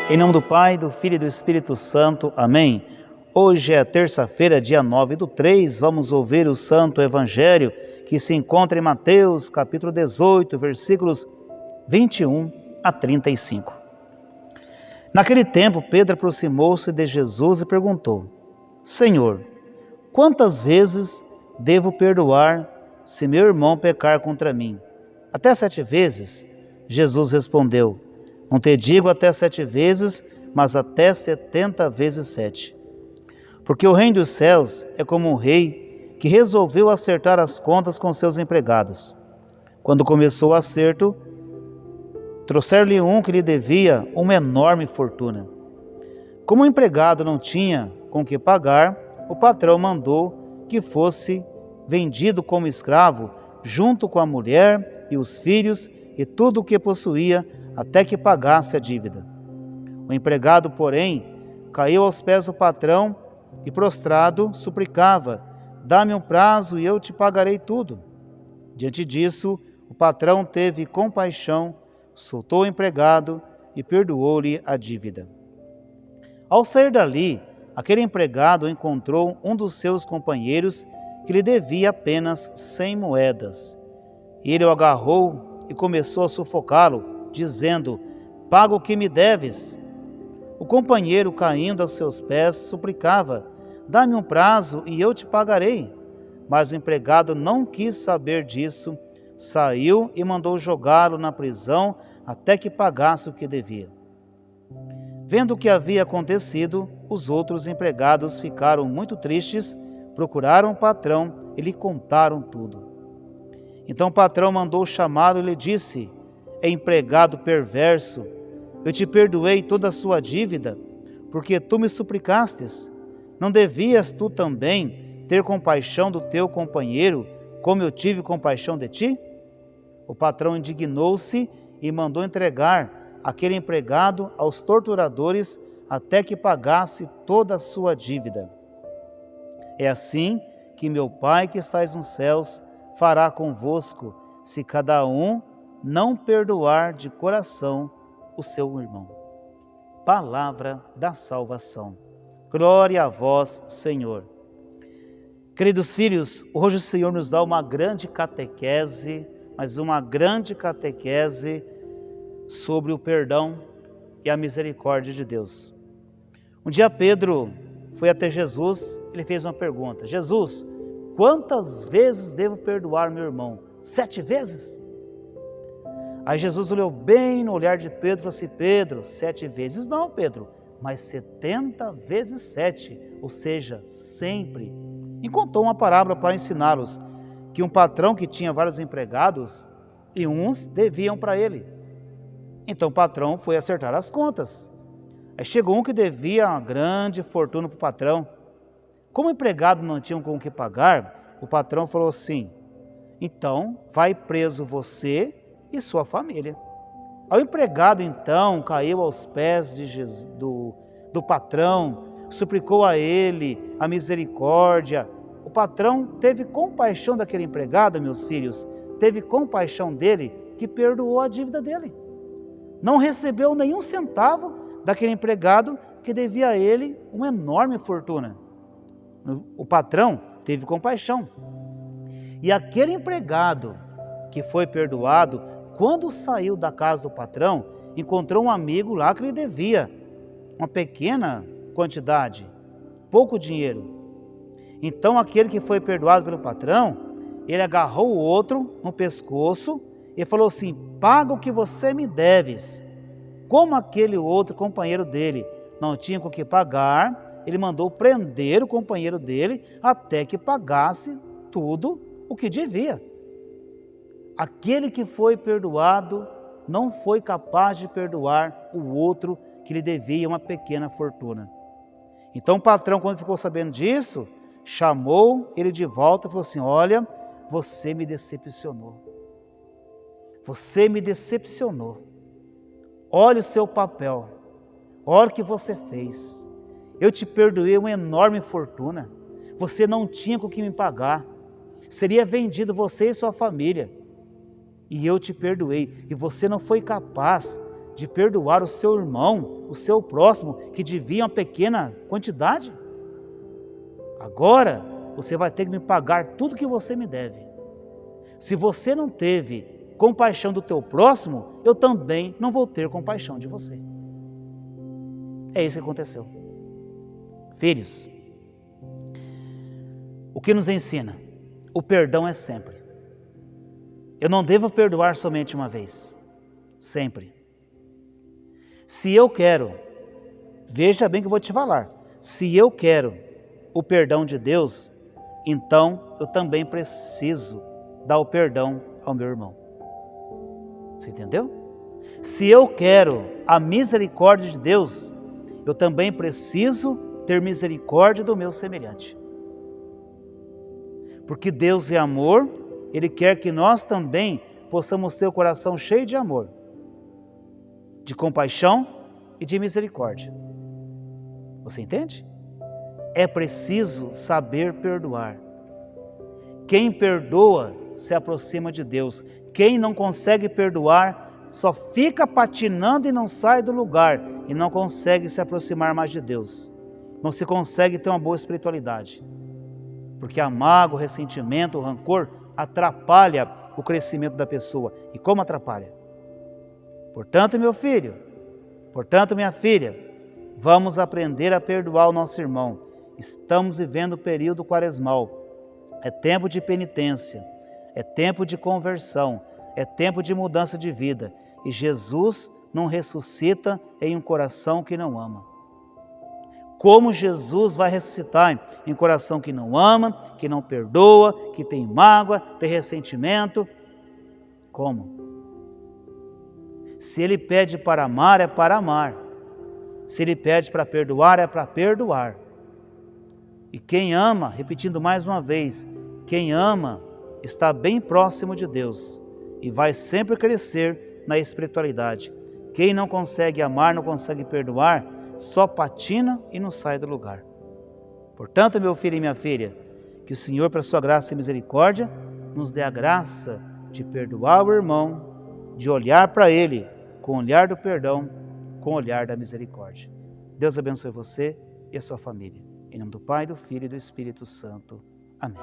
Em nome do Pai, do Filho e do Espírito Santo. Amém. Hoje é terça-feira, dia 9/3, vamos ouvir o Santo Evangelho que se encontra em Mateus, capítulo 18, versículos 21 a 35. Naquele tempo, Pedro aproximou-se de Jesus e perguntou: Senhor, quantas vezes devo perdoar se meu irmão pecar contra mim? Até 7 vezes? Jesus respondeu: Não te digo até 7 vezes, mas até 70 vezes 7. Porque o reino dos céus é como um rei que resolveu acertar as contas com seus empregados. Quando começou o acerto, trouxeram-lhe um que lhe devia uma enorme fortuna. Como o empregado não tinha com que pagar, o patrão mandou que fosse vendido como escravo, junto com a mulher e os filhos e tudo o que possuía, até que pagasse a dívida. O empregado, porém, caiu aos pés do patrão e, prostrado, suplicava: Dá-me um prazo e eu te pagarei tudo. Diante disso, o patrão teve compaixão, soltou o empregado e perdoou-lhe a dívida. Ao sair dali, aquele empregado encontrou um dos seus companheiros que lhe devia apenas 100 moedas. Ele o agarrou e começou a sufocá-lo, dizendo: Paga o que me deves. O companheiro, caindo aos seus pés, suplicava: Dá-me um prazo e eu te pagarei. Mas o empregado não quis saber disso, saiu e mandou jogá-lo na prisão até que pagasse o que devia. Vendo o que havia acontecido, os outros empregados ficaram muito tristes, procuraram o patrão e lhe contaram tudo. Então o patrão mandou chamá-lo e lhe disse: Empregado perverso, eu te perdoei toda a sua dívida, porque tu me suplicastes. Não devias tu também ter compaixão do teu companheiro, como eu tive compaixão de ti? O patrão indignou-se e mandou entregar aquele empregado aos torturadores até que pagasse toda a sua dívida. É assim que meu Pai que estais nos céus fará convosco, se cada um não perdoar de coração o seu irmão. Palavra da salvação. Glória a vós, Senhor. Queridos filhos, hoje o Senhor nos dá uma grande catequese, mas uma grande catequese sobre o perdão e a misericórdia de Deus. Um dia Pedro foi até Jesus, ele fez uma pergunta: Jesus, quantas vezes devo perdoar meu irmão? 7 vezes? Aí Jesus olhou bem no olhar de Pedro e falou assim: Pedro, 7 vezes não, Pedro, mas 70 vezes 7, ou seja, sempre. E contou uma parábola para ensiná-los que um patrão que tinha vários empregados e uns deviam para ele. Então o patrão foi acertar as contas. Aí chegou um que devia uma grande fortuna para o patrão. Como o empregado não tinha com o que pagar, o patrão falou assim: então vai preso você e sua família. O empregado então caiu aos pés de Jesus, do patrão, suplicou a ele a misericórdia. O patrão teve compaixão daquele empregado, meus filhos, teve compaixão dele, que perdoou a dívida dele. Não recebeu nenhum centavo daquele empregado que devia a ele uma enorme fortuna. O patrão teve compaixão. E aquele empregado que foi perdoado, quando saiu da casa do patrão, encontrou um amigo lá que lhe devia uma pequena quantidade, pouco dinheiro. Então aquele que foi perdoado pelo patrão, ele agarrou o outro no pescoço e falou assim: paga o que você me deves. Como aquele outro companheiro dele não tinha com o que pagar, ele mandou prender o companheiro dele até que pagasse tudo o que devia. Aquele que foi perdoado não foi capaz de perdoar o outro que lhe devia uma pequena fortuna. Então o patrão, quando ficou sabendo disso, chamou ele de volta e falou assim: olha, você me decepcionou. Você me decepcionou. Olha o seu papel. Olha o que você fez. Eu te perdoei uma enorme fortuna. Você não tinha com o que me pagar. Seria vendido você e sua família. E eu te perdoei. E você não foi capaz de perdoar o seu irmão, o seu próximo, que devia uma pequena quantidade? Agora você vai ter que me pagar tudo que você me deve. Se você não teve compaixão do teu próximo, eu também não vou ter compaixão de você. É isso que aconteceu. Filhos, o que nos ensina? O perdão é sempre. Eu não devo perdoar somente uma vez, sempre. Se eu quero, veja bem que eu vou te falar, se eu quero o perdão de Deus, então eu também preciso dar o perdão ao meu irmão. Você entendeu? Se eu quero a misericórdia de Deus, eu também preciso ter misericórdia do meu semelhante. Porque Deus é amor, Ele quer que nós também possamos ter o coração cheio de amor, de compaixão e de misericórdia. Você entende? É preciso saber perdoar. Quem perdoa se aproxima de Deus. Quem não consegue perdoar só fica patinando e não sai do lugar e não consegue se aproximar mais de Deus. Não se consegue ter uma boa espiritualidade. Porque a mágoa, o ressentimento, o rancor atrapalha o crescimento da pessoa. E como atrapalha? Portanto, meu filho, portanto, minha filha, vamos aprender a perdoar o nosso irmão. Estamos vivendo o período quaresmal. É tempo de penitência, é tempo de conversão, é tempo de mudança de vida. E Jesus não ressuscita em um coração que não ama. Como Jesus vai ressuscitar em um coração que não ama, que não perdoa, que tem mágoa, tem ressentimento? Como? Se Ele pede para amar, é para amar. Se Ele pede para perdoar, é para perdoar. E quem ama, repetindo mais uma vez, quem ama está bem próximo de Deus e vai sempre crescer na espiritualidade. Quem não consegue amar, não consegue perdoar, só patina e não sai do lugar. Portanto, meu filho e minha filha, que o Senhor, para sua graça e misericórdia, nos dê a graça de perdoar o irmão, de olhar para ele com o olhar do perdão, com o olhar da misericórdia. Deus abençoe você e a sua família. Em nome do Pai, do Filho e do Espírito Santo. Amém.